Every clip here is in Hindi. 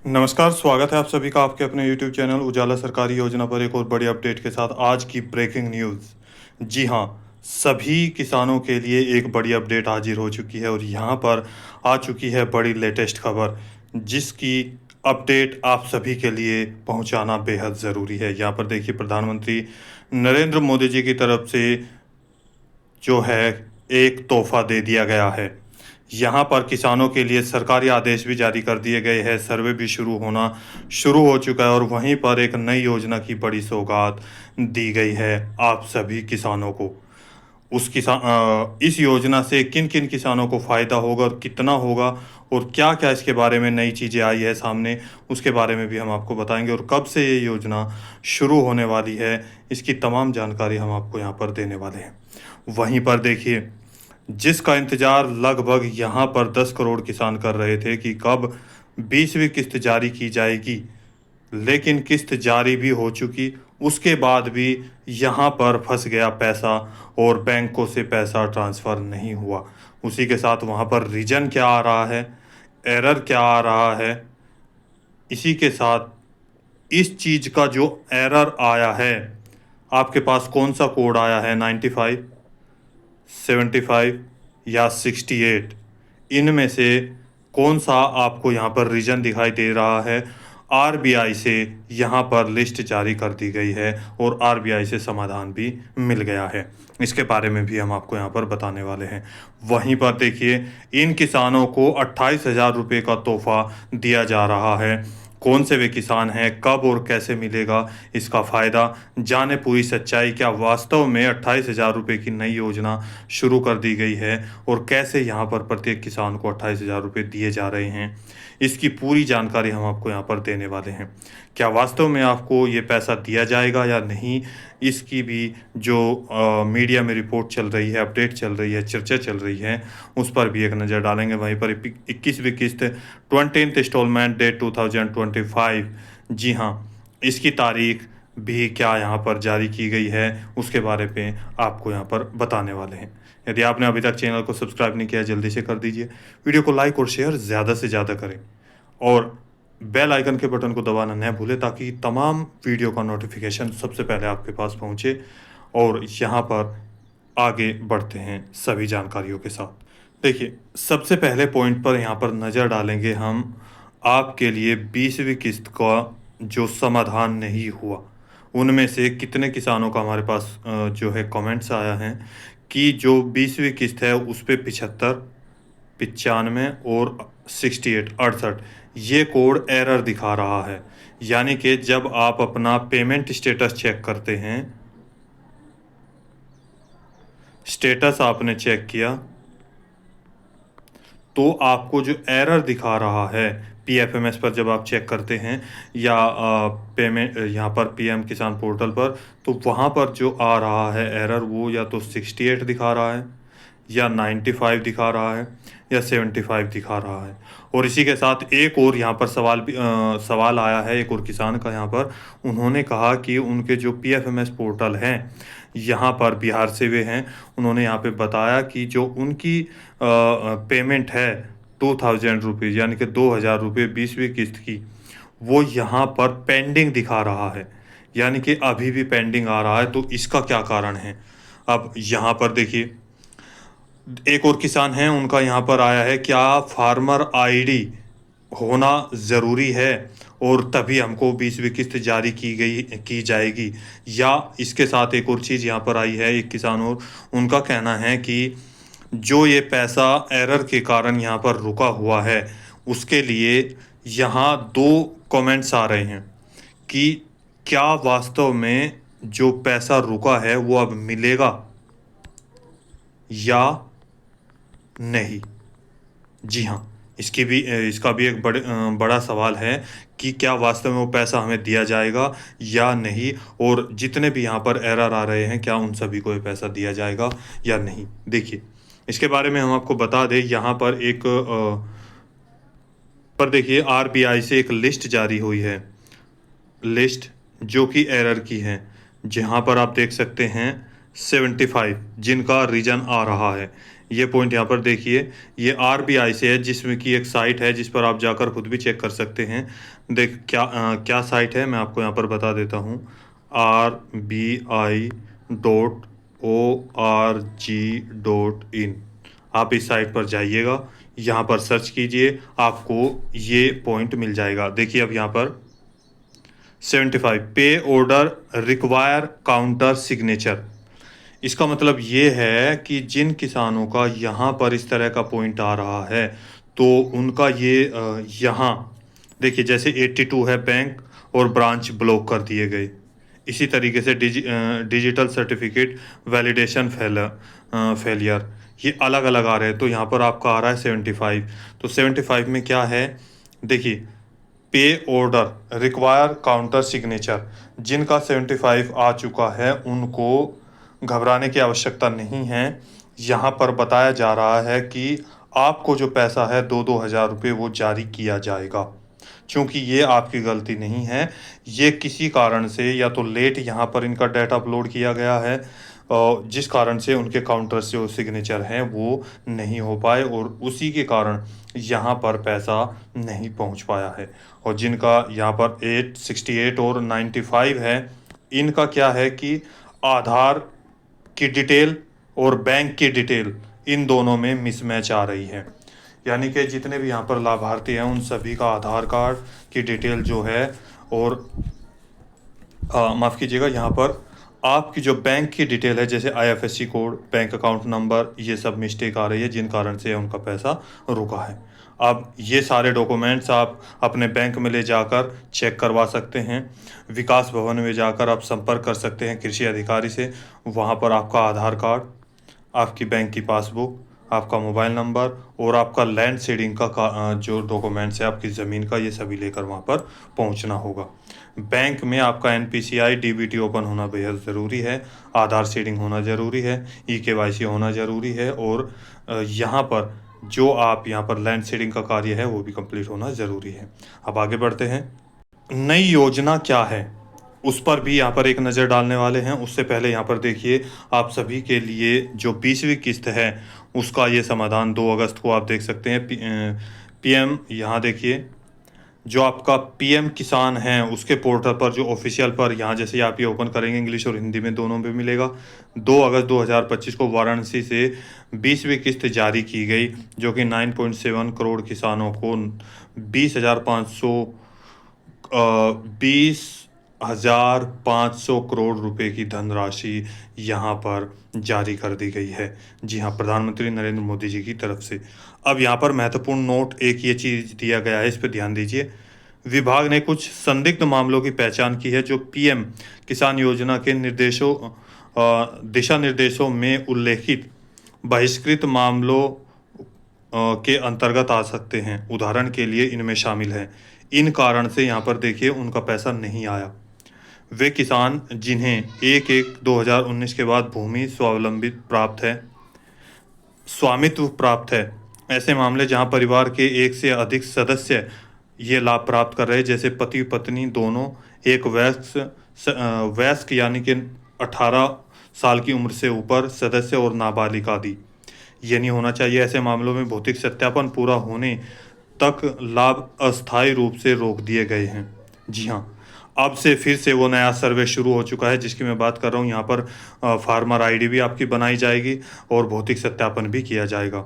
नमस्कार, स्वागत है आप सभी का आपके अपने YouTube चैनल उजाला सरकारी योजना पर एक और बड़ी अपडेट के साथ। आज की ब्रेकिंग न्यूज़। जी हाँ, सभी किसानों के लिए एक बड़ी अपडेट हाजिर हो चुकी है और यहाँ पर आ चुकी है बड़ी लेटेस्ट खबर, जिसकी अपडेट आप सभी के लिए पहुँचाना बेहद ज़रूरी है। यहाँ पर देखिए, प्रधानमंत्री नरेंद्र मोदी जी की तरफ से जो है एक तोहफा दे दिया गया है। यहाँ पर किसानों के लिए सरकारी आदेश भी जारी कर दिए गए हैं, सर्वे भी शुरू हो चुका है और वहीं पर एक नई योजना की बड़ी सौगात दी गई है आप सभी किसानों को। इस योजना से किन किन किसानों को फ़ायदा होगा और कितना होगा और क्या क्या इसके बारे में नई चीज़ें आई है सामने, उसके बारे में भी हम आपको बताएंगे और कब से ये योजना शुरू होने वाली है, इसकी तमाम जानकारी हम आपको यहाँ पर देने वाले हैं। वहीं पर देखिए, जिसका इंतज़ार लगभग यहाँ पर 10 करोड़ किसान कर रहे थे कि कब 20वीं किस्त जारी की जाएगी, लेकिन किस्त जारी भी हो चुकी, उसके बाद भी यहाँ पर फंस गया पैसा और बैंकों से पैसा ट्रांसफ़र नहीं हुआ। उसी के साथ वहाँ पर रीजन क्या आ रहा है, एरर क्या आ रहा है, इसी के साथ इस चीज़ का जो एरर आया है, आपके पास कौन सा कोड आया है, 95, 75 या 68, इनमें से कौन सा आपको यहाँ पर रीजन दिखाई दे रहा है। आरबीआई से यहाँ पर लिस्ट जारी कर दी गई है और आरबीआई से समाधान भी मिल गया है। इसके बारे में भी हम आपको यहाँ पर बताने वाले हैं। वहीं पर देखिए, इन किसानों को 28,000 रुपये का तोहफा दिया जा रहा है। कौन से वे किसान हैं, कब और कैसे मिलेगा इसका फ़ायदा, जाने पूरी सच्चाई। क्या वास्तव में 28,000 रुपये की नई योजना शुरू कर दी गई है और कैसे यहाँ पर प्रत्येक किसान को 28,000 रुपये दिए जा रहे हैं, इसकी पूरी जानकारी हम आपको यहाँ पर देने वाले हैं। क्या वास्तव में आपको ये पैसा दिया जाएगा या नहीं, इसकी भी जो मीडिया में रिपोर्ट चल रही है, अपडेट चल रही है, चर्चा चल रही है, उस पर भी एक नज़र डालेंगे। वहीं पर 21वीं किस्त 20th इंस्टॉलमेंट डेट 2025, जी हाँ, इसकी तारीख भी क्या यहाँ पर जारी की गई है, उसके बारे में आपको यहाँ पर बताने वाले हैं। यदि आपने अभी तक चैनल को सब्सक्राइब नहीं किया, जल्दी से कर दीजिए। वीडियो को लाइक और शेयर ज़्यादा से ज़्यादा करें और बेल आइकन के बटन को दबाना न भूलें, ताकि तमाम वीडियो का नोटिफिकेशन सबसे पहले आपके पास पहुंचे। और यहाँ पर आगे बढ़ते हैं सभी जानकारियों के साथ। देखिए, सबसे पहले पॉइंट पर यहाँ पर नज़र डालेंगे हम, आपके लिए 20वीं किस्त का जो समाधान नहीं हुआ, उनमें से कितने किसानों का हमारे पास जो है कमेंट्स आया है कि जो 20वीं किस्त है उस पे 75, 95 और 68 ये कोड एरर दिखा रहा है। यानी कि जब आप अपना पेमेंट स्टेटस चेक करते हैं, स्टेटस आपने चेक किया, तो आपको जो एरर दिखा रहा है पीएफएमएस पर जब आप चेक करते हैं या पेमेंट यहाँ पर पीएम किसान पोर्टल पर, तो वहाँ पर जो आ रहा है एरर, वो या तो 68 दिखा रहा है या 95 दिखा रहा है या 75 दिखा रहा है। और इसी के साथ एक और यहाँ पर सवाल आया है एक और किसान का। यहाँ पर उन्होंने कहा कि उनके जो पीएफएमएस पोर्टल हैं, यहाँ पर बिहार से वे हैं, उन्होंने यहाँ पे बताया कि जो उनकी पेमेंट है 2000 रुपीज़, यानी कि 2000 रुपये 20वीं किस्त की, वो यहाँ पर पेंडिंग दिखा रहा है, यानी कि अभी भी पेंडिंग आ रहा है। तो इसका क्या कारण है? अब यहाँ पर देखिए, एक और किसान हैं, उनका यहाँ पर आया है, क्या फार्मर आईडी होना ज़रूरी है और तभी हमको 20वीं किस्त जारी की जाएगी? या इसके साथ एक और चीज़ यहाँ पर आई है, एक किसान और, उनका कहना है कि जो ये पैसा एरर के कारण यहाँ पर रुका हुआ है, उसके लिए यहाँ दो कमेंट्स आ रहे हैं कि क्या वास्तव में जो पैसा रुका है वो अब मिलेगा या नहीं। जी हाँ, इसका भी एक बड़ा सवाल है कि क्या वास्तव में वो पैसा हमें दिया जाएगा या नहीं, और जितने भी यहाँ पर एरर आ रहे हैं, क्या उन सभी को ये पैसा दिया जाएगा या नहीं। देखिए, इसके बारे में हम आपको बता दें, यहाँ पर देखिए, आरबीआई से एक लिस्ट जारी हुई है, लिस्ट जो कि एरर की है, जहाँ पर आप देख सकते हैं 75 जिनका रीजन आ रहा है। ये पॉइंट यहाँ पर देखिए, ये आरबीआई से है, जिसमें कि एक साइट है जिस पर आप जाकर खुद भी चेक कर सकते हैं। देख क्या साइट है मैं आपको यहाँ पर बता देता हूँ। RBI.org.in, आप इस साइट पर जाइएगा, यहाँ पर सर्च कीजिए, आपको ये पॉइंट मिल जाएगा। देखिए अब यहाँ पर 75 पे ऑर्डर रिक्वायर काउंटर सिग्नेचर। इसका मतलब ये है कि जिन किसानों का यहाँ पर इस तरह का पॉइंट आ रहा है, तो उनका ये यहाँ देखिए, जैसे 82 है बैंक और ब्रांच ब्लॉक कर दिए गए। इसी तरीके से डिजिटल सर्टिफिकेट वैलिडेशन फेलियर, ये अलग अलग आ रहे हैं। तो यहाँ पर आपका आ रहा है 75। तो 75 में क्या है, देखिए, पे ऑर्डर रिक्वायर काउंटर सिग्नेचर, जिनका 75 आ चुका है उनको घबराने की आवश्यकता नहीं है। यहाँ पर बताया जा रहा है कि आपको जो पैसा है 2-2 हज़ार रुपये वो जारी किया जाएगा, क्योंकि ये आपकी गलती नहीं है। ये किसी कारण से या तो लेट यहाँ पर इनका डाटा अपलोड किया गया है, जिस कारण से उनके काउंटर से जो सिग्नेचर हैं वो नहीं हो पाए, और उसी के कारण यहाँ पर पैसा नहीं पहुँच पाया है। और जिनका यहाँ पर 868 और 95 है, इनका क्या है कि आधार की डिटेल और बैंक की डिटेल, इन दोनों में मिसमैच आ रही है। यानी कि जितने भी यहाँ पर लाभार्थी हैं उन सभी का आधार कार्ड की डिटेल जो है, और माफ़ कीजिएगा, यहाँ पर आपकी जो बैंक की डिटेल है, जैसे IFSC code, bank account number, ये सब मिस्टेक आ रही है, जिन कारण से उनका पैसा रुका है। अब ये सारे डॉक्यूमेंट्स आप अपने बैंक में ले जाकर चेक करवा सकते हैं। विकास भवन में जाकर आप संपर्क कर सकते हैं कृषि अधिकारी से। वहाँ पर आपका आधार कार्ड, आपकी बैंक की पासबुक, आपका मोबाइल नंबर और आपका लैंड सीडिंग का जो डॉक्यूमेंट्स है आपकी ज़मीन का, ये सभी लेकर वहाँ पर पहुँचना होगा। बैंक में आपका एनपीसीआई डीबीटी ओपन होना बेहद ज़रूरी है, आधार सीडिंग होना ज़रूरी है, ईकेवाईसी होना ज़रूरी है, और यहाँ पर जो आप यहाँ पर लैंड सीडिंग का कार्य है वो भी कंप्लीट होना ज़रूरी है। अब आगे बढ़ते हैं। नई योजना क्या है उस पर भी यहाँ पर एक नज़र डालने वाले हैं। उससे पहले यहाँ पर देखिए, आप सभी के लिए जो 20वीं किस्त है उसका ये समाधान 2 अगस्त को आप देख सकते हैं। पीएम, यहाँ देखिए, जो आपका पीएम किसान है उसके पोर्टल पर, जो ऑफिशियल पर, यहाँ जैसे आप ये ओपन करेंगे, इंग्लिश और हिंदी में दोनों में मिलेगा। 2 अगस्त 2025 को वाराणसी से 20वीं किस्त जारी की गई, जो कि 9.7 करोड़ किसानों को 20,500 करोड़ रुपए की धनराशि यहाँ पर जारी कर दी गई है। जी हाँ, प्रधानमंत्री नरेंद्र मोदी जी की तरफ से। अब यहाँ पर महत्वपूर्ण नोट एक ये चीज़ दिया गया है, इस पर ध्यान दीजिए। विभाग ने कुछ संदिग्ध मामलों की पहचान की है जो पीएम किसान योजना के दिशा निर्देशों में उल्लेखित बहिष्कृत मामलों के अंतर्गत आ सकते हैं। उदाहरण के लिए इनमें शामिल है, इन कारण से यहाँ पर देखिए उनका पैसा नहीं आया। वे किसान जिन्हें 1/1/2019 के बाद भूमि स्वामित्व प्राप्त है, ऐसे मामले जहां परिवार के एक से अधिक सदस्य ये लाभ प्राप्त कर रहे हैं, जैसे पति पत्नी दोनों, एक वयस्क यानी कि 18 साल की उम्र से ऊपर सदस्य और नाबालिग आदि, ये नहीं होना चाहिए। ऐसे मामलों में भौतिक सत्यापन पूरा होने तक लाभ अस्थायी रूप से रोक दिए गए हैं। जी हाँ, अब से फिर से वो नया सर्वे शुरू हो चुका है, जिसकी मैं बात कर रहा हूँ। यहाँ पर फार्मर आईडी भी आपकी बनाई जाएगी और भौतिक सत्यापन भी किया जाएगा।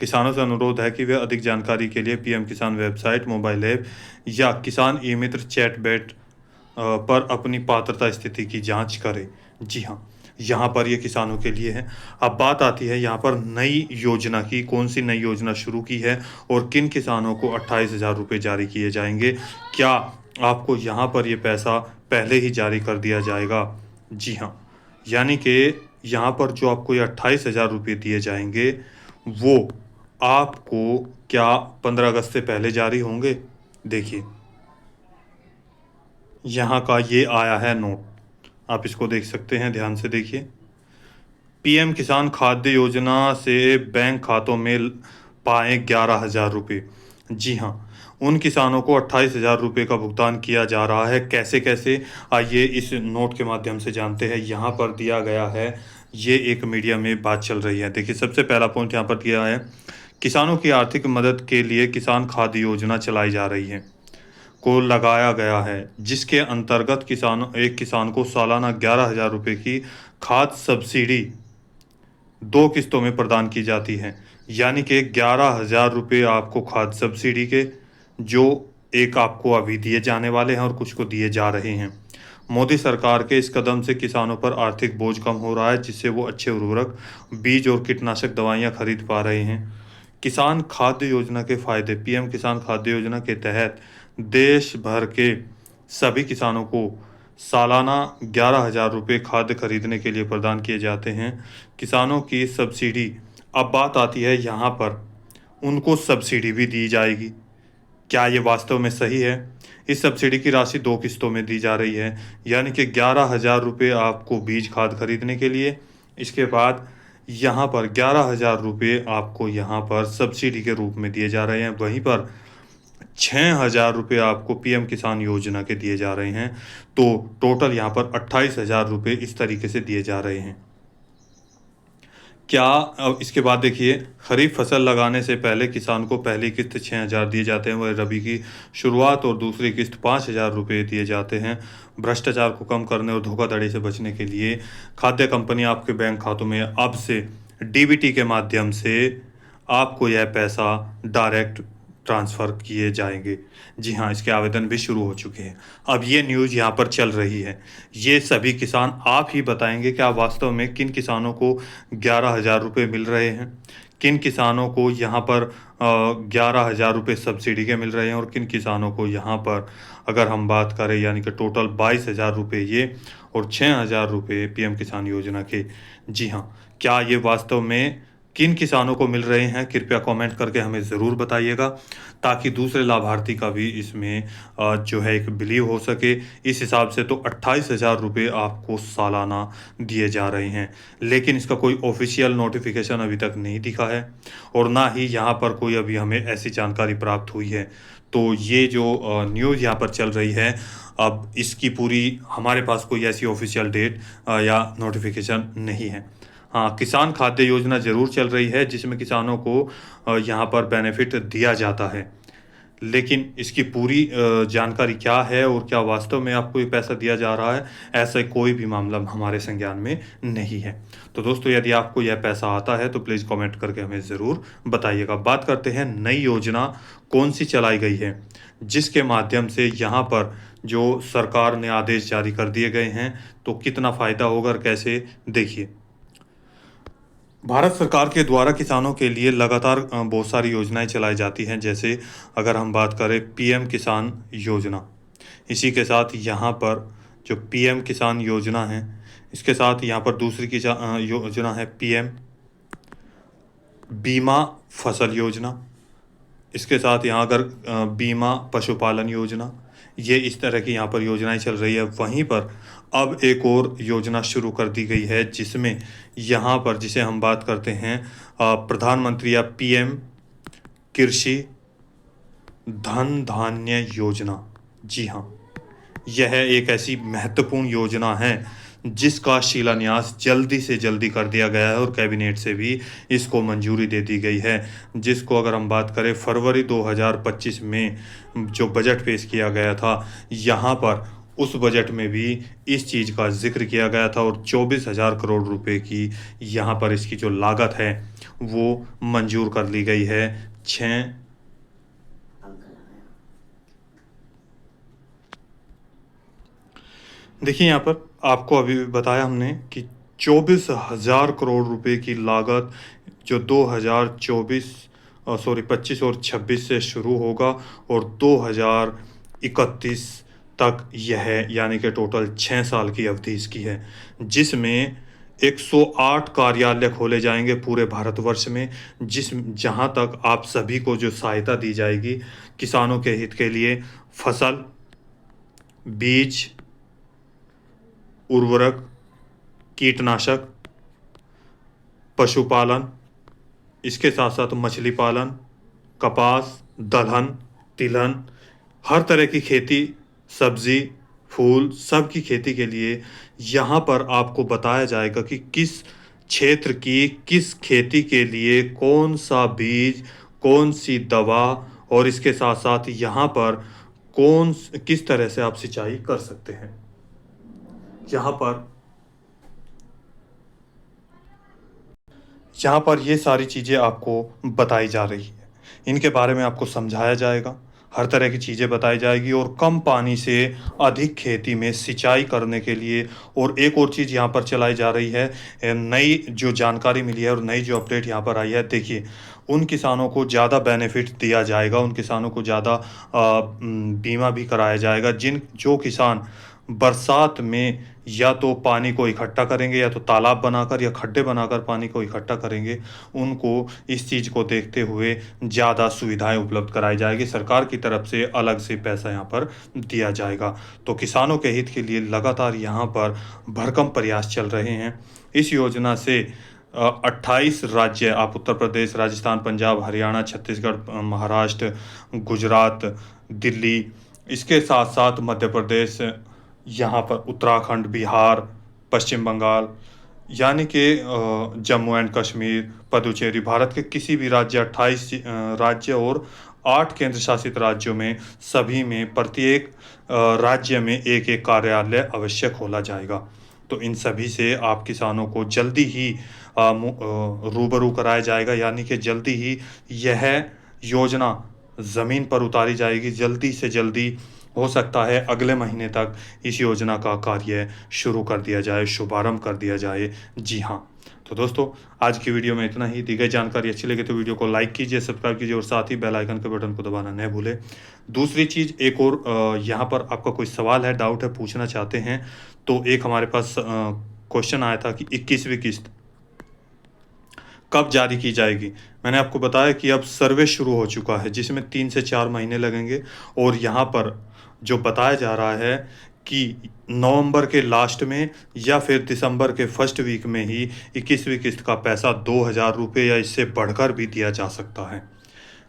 किसानों से अनुरोध है कि वे अधिक जानकारी के लिए पीएम किसान वेबसाइट, मोबाइल ऐप या किसान ई मित्र चैटबॉट पर अपनी पात्रता स्थिति की जांच करें। जी हाँ, यहाँ पर ये किसानों के लिए है। अब बात आती है यहाँ पर नई योजना की, कौन सी नई योजना शुरू की है और किन किसानों को 28,000 रुपये जारी किए जाएंगे। क्या आपको यहाँ पर ये पैसा पहले ही जारी कर दिया जाएगा? जी हाँ, यानी कि यहाँ पर जो आपको ये 28,000 रुपये दिए जाएंगे वो आपको क्या 15 अगस्त से पहले जारी होंगे? देखिए, यहाँ का ये आया है नोट, आप इसको देख सकते हैं, ध्यान से देखिए। पीएम किसान खाद्य योजना से बैंक खातों में पाएँ 11,000 रुपये। जी हाँ, उन किसानों को 28,000 रुपये का भुगतान किया जा रहा है। कैसे कैसे, आइए इस नोट के माध्यम से जानते हैं। यहाँ पर दिया गया है ये एक मीडिया में बात चल रही है। देखिए, सबसे पहला पॉइंट यहाँ पर दिया है, किसानों की आर्थिक मदद के लिए किसान खाद्य योजना चलाई जा रही है, को लगाया गया है, जिसके अंतर्गत एक किसान को सालाना 11,000 रुपये की खाद्य सब्सिडी 2 किस्तों में प्रदान की जाती है। यानी कि 11,000 रुपये आपको खाद्य सब्सिडी के, जो एक आपको अभी दिए जाने वाले हैं और कुछ को दिए जा रहे हैं। मोदी सरकार के इस कदम से किसानों पर आर्थिक बोझ कम हो रहा है, जिससे वो अच्छे उर्वरक, बीज और कीटनाशक दवाइयाँ खरीद पा रहे हैं। किसान खाद्य योजना के फायदे। पीएम किसान खाद्य योजना के तहत देश भर के सभी किसानों को सालाना 11,000 रुपये खाद्य खरीदने के लिए प्रदान किए जाते हैं। किसानों की सब्सिडी, अब बात आती है यहाँ पर, उनको सब्सिडी भी दी जाएगी। क्या ये वास्तव में सही है? इस सब्सिडी की राशि 2 किस्तों में दी जा रही है, यानी कि 11,000 रुपये आपको बीज खाद खरीदने के लिए, इसके बाद यहाँ पर 11,000 रुपये आपको यहाँ पर सब्सिडी के रूप में दिए जा रहे हैं। वहीं पर 6,000 रुपये आपको पीएम किसान योजना के दिए जा रहे हैं। तो टोटल यहाँ पर 28,000 रुपये इस तरीके से दिए जा रहे हैं। क्या, अब इसके बाद देखिए, खरीफ फसल लगाने से पहले किसान को पहली किस्त 6,000 दिए जाते हैं, वह रबी की शुरुआत और दूसरी किस्त 5,000 रुपये दिए जाते हैं। भ्रष्टाचार को कम करने और धोखाधड़ी से बचने के लिए खाद्य कंपनी आपके बैंक खातों में अब से डीबीटी के माध्यम से आपको यह पैसा डायरेक्ट ट्रांसफ़र किए जाएंगे। जी हाँ, इसके आवेदन भी शुरू हो चुके हैं। अब ये न्यूज़ यहाँ पर चल रही है, ये सभी किसान आप ही बताएंगे क्या वास्तव में किन किसानों को 11,000 रुपये मिल रहे हैं, किन किसानों को यहाँ पर 11,000 रुपये सब्सिडी के मिल रहे हैं, और किन किसानों को यहाँ पर अगर हम बात करें यानी कि टोटल 22,000 रुपये ये और 6,000 रुपये पीएम किसान योजना के। जी हाँ, क्या ये वास्तव में किन किसानों को मिल रहे हैं? कृपया कमेंट करके हमें ज़रूर बताइएगा, ताकि दूसरे लाभार्थी का भी इसमें जो है एक बिलीव हो सके। इस हिसाब से तो 28,000 रुपये आपको सालाना दिए जा रहे हैं, लेकिन इसका कोई ऑफिशियल नोटिफिकेशन अभी तक नहीं दिखा है, और ना ही यहाँ पर कोई अभी हमें ऐसी जानकारी प्राप्त हुई है। तो ये जो न्यूज़ यहाँ पर चल रही है, अब इसकी पूरी हमारे पास कोई ऐसी ऑफिशियल डेट या नोटिफिकेशन नहीं है। हाँ, किसान खाद्य योजना ज़रूर चल रही है, जिसमें किसानों को यहाँ पर बेनिफिट दिया जाता है, लेकिन इसकी पूरी जानकारी क्या है और क्या वास्तव में आपको ये पैसा दिया जा रहा है, ऐसा कोई भी मामला हमारे संज्ञान में नहीं है। तो दोस्तों, यदि आपको यह पैसा आता है तो प्लीज़ कमेंट करके हमें ज़रूर बताइएगा। बात करते हैं नई योजना कौन सी चलाई गई है, जिसके माध्यम से यहाँ पर जो सरकार ने आदेश जारी कर दिए गए हैं, तो कितना फ़ायदा होगा और कैसे, देखिए। भारत सरकार के द्वारा किसानों के लिए लगातार बहुत सारी योजनाएं चलाई जाती हैं। जैसे अगर हम बात करें पीएम किसान योजना, इसी के साथ यहाँ पर जो पीएम किसान योजना है, इसके साथ यहाँ पर दूसरी योजना है पीएम बीमा फसल योजना। इसके साथ यहाँ अगर बीमा पशुपालन योजना, ये इस तरह की यहाँ पर योजनाएं चल रही है। वहीं पर अब एक और योजना शुरू कर दी गई है, जिसमें यहाँ पर जिसे हम बात करते हैं प्रधानमंत्री या पीएम कृषि धन धान्य योजना। जी हाँ, यह एक ऐसी महत्वपूर्ण योजना है जिसका शिलान्यास जल्दी से जल्दी कर दिया गया है और कैबिनेट से भी इसको मंजूरी दे दी गई है, जिसको अगर हम बात करें फरवरी 2025 में जो बजट पेश किया गया था, यहाँ पर उस बजट में भी इस चीज़ का जिक्र किया गया था, और 24,000 करोड़ रुपए की यहाँ पर इसकी जो लागत है वो मंजूर कर ली गई है। 6 देखिए, यहाँ पर आपको अभी बताया हमने कि 24,000 करोड़ रुपए की लागत जो 25 और 26 से शुरू होगा और 2031 तक यह, यानी कि टोटल 6 साल की अवधि इसकी है, जिसमें 108 कार्यालय खोले जाएंगे पूरे भारतवर्ष में, जहां तक आप सभी को जो सहायता दी जाएगी किसानों के हित के लिए, फसल, बीज, उर्वरक, कीटनाशक, पशुपालन, इसके साथ साथ मछली पालन, कपास, दलहन, तिलहन, हर तरह की खेती, सब्जी, फूल, सब की खेती के लिए यहाँ पर आपको बताया जाएगा कि किस क्षेत्र की किस खेती के लिए कौन सा बीज, कौन सी दवा, और इसके साथ साथ यहाँ पर किस तरह से आप सिंचाई कर सकते हैं। यहाँ पर ये सारी चीज़ें आपको बताई जा रही है। इनके बारे में आपको समझाया जाएगा, हर तरह की चीज़ें बताई जाएगी और कम पानी से अधिक खेती में सिंचाई करने के लिए। और एक और चीज़ यहाँ पर चलाई जा रही है, नई जो जानकारी मिली है और नई जो अपडेट यहाँ पर आई है, देखिए उन किसानों को ज़्यादा बेनिफिट दिया जाएगा, उन किसानों को ज़्यादा बीमा भी कराया जाएगा। जो किसान बरसात में या तो पानी को इकट्ठा करेंगे, या तो तालाब बनाकर या खड्डे बनाकर पानी को इकट्ठा करेंगे, उनको इस चीज़ को देखते हुए ज़्यादा सुविधाएं उपलब्ध कराई जाएगी। सरकार की तरफ से अलग से पैसा यहाँ पर दिया जाएगा। तो किसानों के हित के लिए लगातार यहाँ पर भरकम प्रयास चल रहे हैं। इस योजना से 28 राज्य, आप उत्तर प्रदेश, राजस्थान, पंजाब, हरियाणा, छत्तीसगढ़, महाराष्ट्र, गुजरात, दिल्ली, इसके साथ साथ मध्य प्रदेश, यहाँ पर उत्तराखंड, बिहार, पश्चिम बंगाल, यानी कि जम्मू एंड कश्मीर, पुडुचेरी, भारत के किसी भी राज्य, 28 राज्य और 8 केंद्र शासित राज्यों में, सभी में प्रत्येक राज्य में एक एक कार्यालय अवश्य खोला जाएगा। तो इन सभी से आप किसानों को जल्दी ही रूबरू कराया जाएगा, यानी कि जल्दी ही यह योजना ज़मीन पर उतारी जाएगी। जल्दी से जल्दी, हो सकता है अगले महीने तक इस योजना का कार्य शुरू कर दिया जाए, शुभारंभ कर दिया जाए। जी हाँ, तो दोस्तों आज की वीडियो में इतना ही। दी गई जानकारी अच्छी लगे तो वीडियो को लाइक कीजिए, सब्सक्राइब कीजिए और साथ ही बेल आइकन के बटन को दबाना न भूलें। दूसरी चीज़, एक और यहाँ पर आपका कोई सवाल है, डाउट है, पूछना चाहते हैं, तो एक हमारे पास क्वेश्चन आया था कि 21वीं किस्त कब जारी की जाएगी। मैंने आपको बताया कि अब सर्वे शुरू हो चुका है, जिसमें 3 से 4 महीने लगेंगे। और यहाँ पर जो बताया जा रहा है कि नवंबर के लास्ट में या फिर दिसंबर के फर्स्ट वीक में ही 21वीं किस्त का पैसा 2,000 रुपये या इससे बढ़कर भी दिया जा सकता है।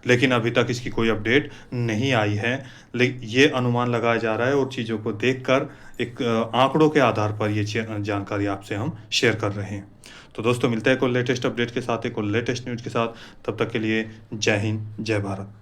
लेकिन अभी तक इसकी कोई अपडेट नहीं आई है। लेकिन ये अनुमान लगाया जा रहा है और चीज़ों को देखकर एक आंकड़ों के आधार पर ये जानकारी आपसे हम शेयर कर रहे हैं। तो दोस्तों मिलते हैं एक और लेटेस्ट अपडेट के साथ, एक और लेटेस्ट न्यूज़ के साथ। तब तक के लिए जय हिंद, जय भारत।